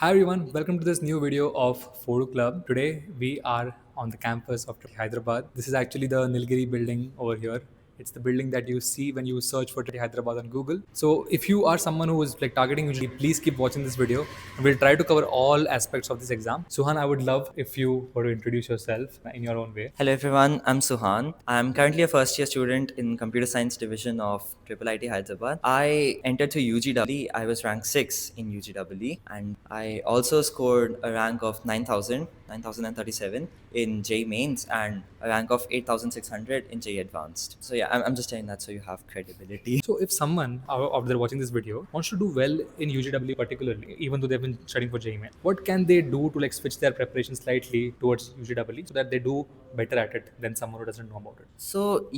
Hi everyone, welcome to this new video of phodu.club. Today we are on the campus of Hyderabad. This is actually the Nilgiri building over here. It's the building that you see when you search for Hyderabad on Google. So if you are someone who is like targeting usually, please keep watching this video. And we'll try to cover all aspects of this exam. Suhan, I would love if you were to introduce yourself in your own way. Hello everyone, I'm Suhan. I'm currently a first year student in Computer Science Division of IIIT Hyderabad. I entered through UGEE. I was ranked 6 in UGEE and I also scored a rank of 9,037 in J mains and a rank of 8,600 in J advanced. So yeah, I'm just saying that so you have credibility. So if someone out there watching this video wants to do well in UGW particularly, even though they've been studying for JEE, what can they do to like switch their preparation slightly towards UGW so that they do better at it than someone who doesn't know about it? So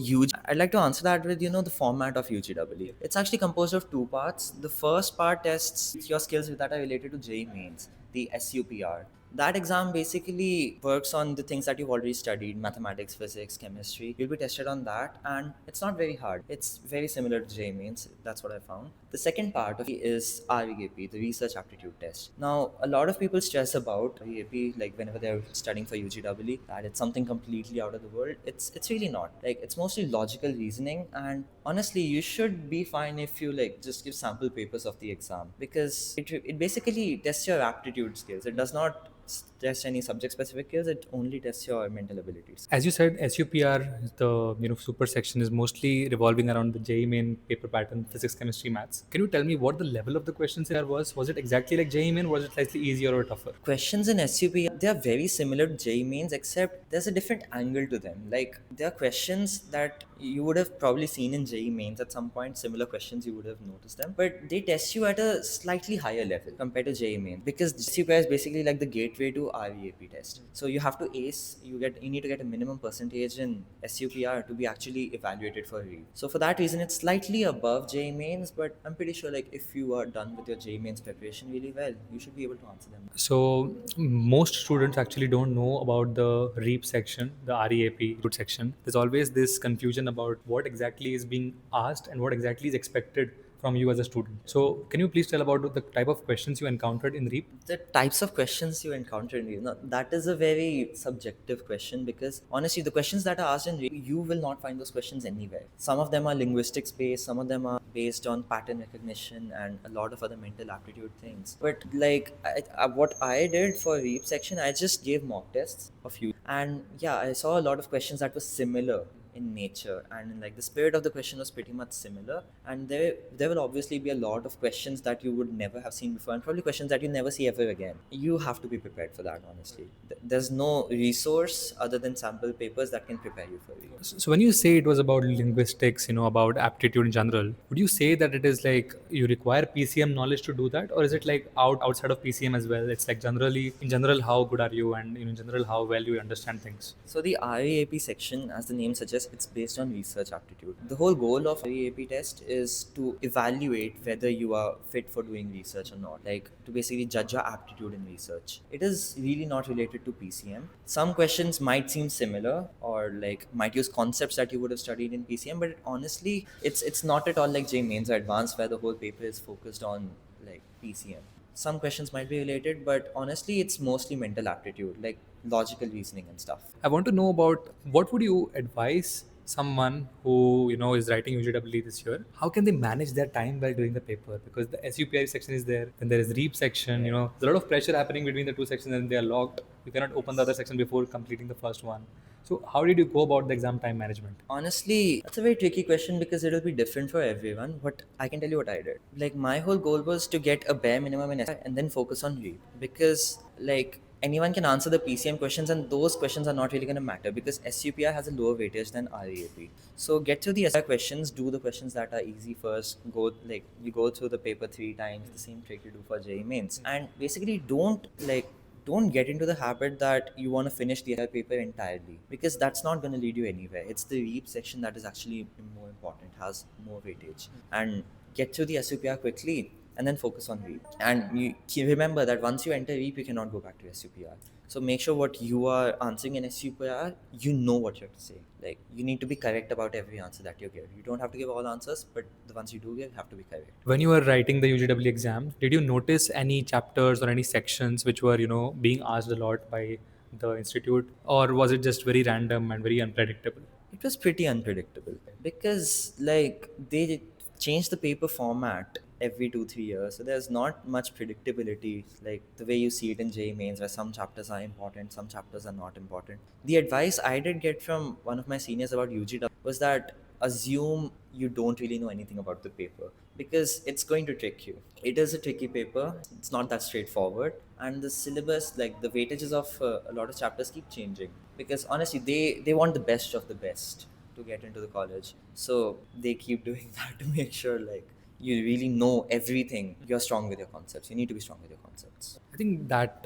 I'd like to answer that with the format of UGW. It's actually composed of two parts. The first part tests your skills that are related to JEE mains, the SUPR. That exam basically works on the things that you've already studied: mathematics, physics, chemistry. You'll be tested on that, and it's not very hard. It's very similar to JEE mains. That's what I found. The second part of it is REAP, the research aptitude test. Now, a lot of people stress about REAP, like whenever they're studying for UGW, that it's something completely out of the world. It's really not. Like, it's mostly logical reasoning, and honestly, you should be fine if you like just give sample papers of the exam, because it basically tests your aptitude skills. It does not test any subject specific skills. It only tests your mental abilities. As you said, SUPR, the super section is mostly revolving around the JEE main paper pattern, physics, chemistry, maths. Can you tell me what the level of the questions here was? Was it exactly like JEE main? Was it slightly easier or tougher? Questions in SUP, they are very similar to JEE mains, except there's a different angle to them. Like, there are questions that you would have probably seen in JEE mains at some point, similar questions, you would have noticed them, but they test you at a slightly higher level compared to JEE mains, because SUPR is basically like the gateway to REAP test. So you have to ace, you need to get a minimum percentage in SUPR to be actually evaluated for REAP. So for that reason, it's slightly above JEE mains, but I'm pretty sure like if you are done with your JEE mains preparation really well, you should be able to answer them. So most students actually don't know about the REAP section, the REAP section. There's always this confusion about what exactly is being asked and what exactly is expected from you as a student. So can you please tell about the type of questions you encountered in REAP? The types of questions you encounter in review, that is a very subjective question, because honestly the questions that are asked in review, you will not find those questions anywhere. Some of them are linguistics based, some of them are based on pattern recognition and a lot of other mental aptitude things. But like what I did for reap section, I just gave mock tests a few, and yeah, I saw a lot of questions that were similar in nature, and like the spirit of the question was pretty much similar, and there will obviously be a lot of questions that you would never have seen before, and probably questions that you never see ever again. You have to be prepared for that, honestly. There's no resource other than sample papers that can prepare you for it. So when you say it was about linguistics, about aptitude in general, would you say that it is like you require PCM knowledge to do that, or is it like outside of PCM as well? It's like generally in general how good are you, and in general how well you understand things. So the REAP section, as the name suggests, it's based on research aptitude. The whole goal of REAP test is to evaluate whether you are fit for doing research or not, like to basically judge your aptitude in research. It is really not related to PCM. Some questions might seem similar or like might use concepts that you would have studied in PCM, but honestly, it's not at all like JEE mains or advanced where the whole paper is focused on like PCM. Some questions might be related, but honestly it's mostly mental aptitude, like logical reasoning and stuff. I want to know about what would you advise someone who is writing UGW this year. How can they manage their time while doing the paper? Because the SUPI section is there, then there is REAP section. There's a lot of pressure happening between the two sections, and they are locked. You cannot open the other section before completing the first one. So how did you go about the exam time management? Honestly, that's a very tricky question because it'll be different for everyone. But I can tell you what I did. Like, my whole goal was to get a bare minimum in SI and then focus on REAP, because like anyone can answer the PCM questions, and those questions are not really going to matter because SUPR has a lower weightage than REAP. So get through the SI questions, do the questions that are easy first. Go like you go through the paper 3 times, the same trick you do for JEE mains, and basically don't get into the habit that you want to finish the paper entirely, because that's not going to lead you anywhere. It's the REAP section that is actually more important, has more weightage, and get through the SUPR quickly and then focus on VEEP. And you remember that once you enter VEEP, you cannot go back to SUPR. So make sure what you are answering in SUPR, you know what you have to say. Like, you need to be correct about every answer that you give. You don't have to give all answers, but the ones you do give have to be correct. When you were writing the UGW exam, did you notice any chapters or any sections which were, being asked a lot by the institute, or was it just very random and very unpredictable? It was pretty unpredictable because, like, they change the paper format every 2 3 years, so there's not much predictability like the way you see it in J mains, where some chapters are important, some chapters are not important. The advice I did get from one of my seniors about UGW was that assume you don't really know anything about the paper, because it's going to trick you. It is a tricky paper, it's not that straightforward, and the syllabus, like the weightages of a lot of chapters keep changing, because honestly they want the best of the best to get into the college, so they keep doing that to make sure, like, you really know everything. You're strong with your concepts, you need to be strong with your concepts. I think that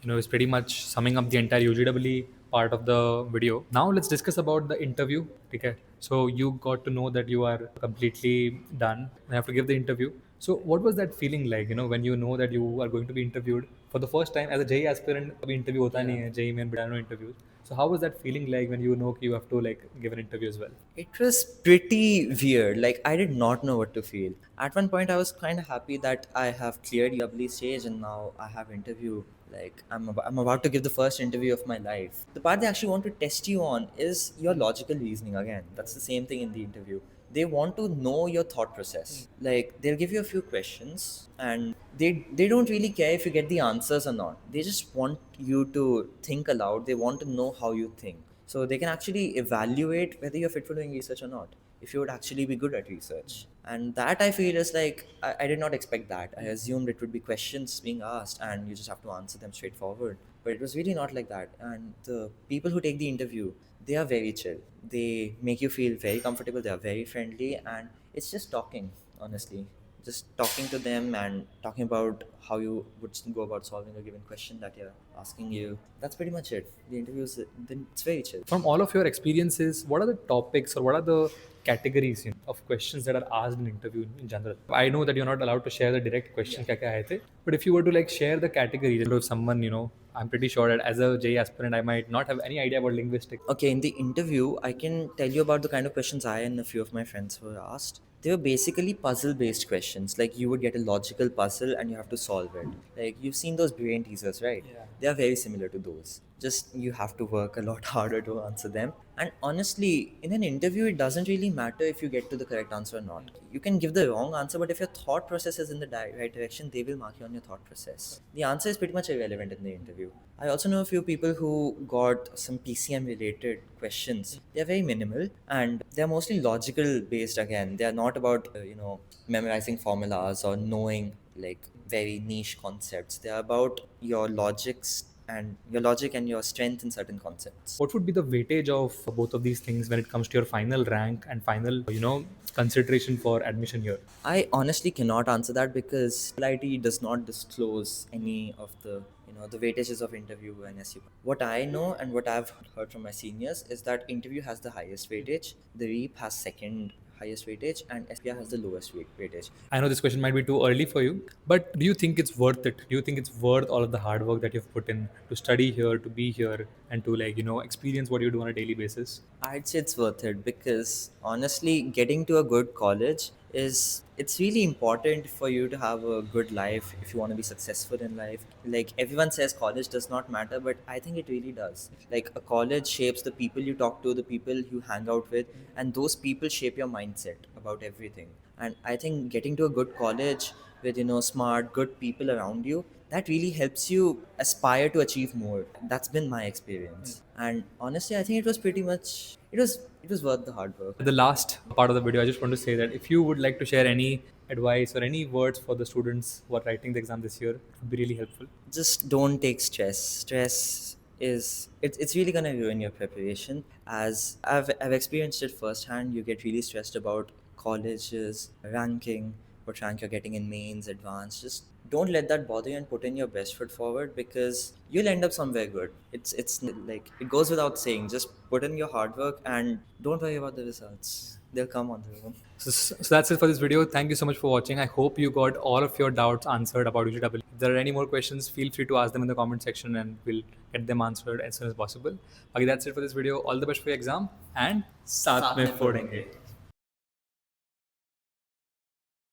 is pretty much summing up the entire UGEE part of the video. Now let's discuss about the interview. Okay, so you got to know that you are completely done and have to give the interview. So what was that feeling like? When you know that you are going to be interviewed for the first time as a JEE aspirant. कभी interview होता नहीं है JEE में, but I know interviews. So how was that feeling like when you know you have to like give an interview as well? It was pretty weird. Like, I did not know what to feel. At one point, I was kind of happy that I have cleared UW stage and now I have interview. Like, I'm about to give the first interview of my life. The part they actually want to test you on is your logical reasoning again. That's the same thing in the interview. They want to know your thought process. Like, they'll give you a few questions and they don't really care if you get the answers or not. They just want you to think aloud. They want to know how you think, so they can actually evaluate whether you're fit for doing research or not, if you would actually be good at research. And that, I feel, is like, I did not expect that. I assumed it would be questions being asked and you just have to answer them straightforward. But it was really not like that. And the people who take the interview, they are very chill. They make you feel very comfortable, they are very friendly, and it's just talking, honestly. Just talking to them and talking about how you would go about solving a given question that you're asking you. That's pretty much it. The interviews, it's very chill. From all of your experiences, what are the topics or what are the categories of questions that are asked in interview in general? I know that you're not allowed to share the direct questions, kya kya aaye the, but if you were to like share the categories, if someone, I'm pretty sure that as a JEE aspirant, I might not have any idea about linguistics. Okay, in the interview, I can tell you about the kind of questions I and a few of my friends were asked. They were basically puzzle based questions. Like, you would get a logical puzzle and you have to solve it. Like, you've seen those brain teasers, right? Yeah. They are very similar to those. Just you have to work a lot harder to answer them. And honestly, in an interview, it doesn't really matter if you get to the correct answer or not. You can give the wrong answer, but if your thought process is in the right direction, they will mark you on your thought process. The answer is pretty much irrelevant in the interview. I also know a few people who got some PCM related questions. They're very minimal and they're mostly logical based again. They're not about, memorizing formulas or knowing like very niche concepts. They're about your logic and your strength in certain concepts. What would be the weightage of both of these things when it comes to your final rank and final, consideration for admission here? I honestly cannot answer that because IIT does not disclose any of the weightages of interview and SUPR. What I know and what I've heard from my seniors is that interview has the highest weightage, the REAP has second highest weightage, and SPR has the lowest weightage. I know this question might be too early for you, but do you think it's worth it? Do you think it's worth all of the hard work that you've put in to study here, to be here, and to like, experience what you do on a daily basis? I'd say it's worth it because honestly, getting to a good college is it's really important for you to have a good life if you want to be successful in life. Like, everyone says college does not matter, but I think it really does. Like, a college shapes the people you talk to, the people you hang out with, and those people shape your mindset about everything. And I think getting to a good college with smart, good people around you, that really helps you aspire to achieve more. That's been my experience. And honestly, I think it was worth the hard work. At the last part of the video, I just want to say that if you would like to share any advice or any words for the students who are writing the exam this year, it would be really helpful. Just don't take stress. Stress it's really gonna ruin your preparation. As I've experienced it firsthand, you get really stressed about colleges, ranking, what rank you're getting in mains, advanced. Just don't let that bother you and put in your best foot forward, because you'll end up somewhere good. It's like, it goes without saying. Just put in your hard work and don't worry about the results. They'll come on their own. So that's it for this video. Thank you so much for watching. I hope you got all of your doubts answered about UGW. If there are any more questions, feel free to ask them in the comment section and we'll get them answered as soon as possible. Okay, that's it for this video. All the best for your exam and Saath साथ mein में Phodenge. पढ़ेंगे.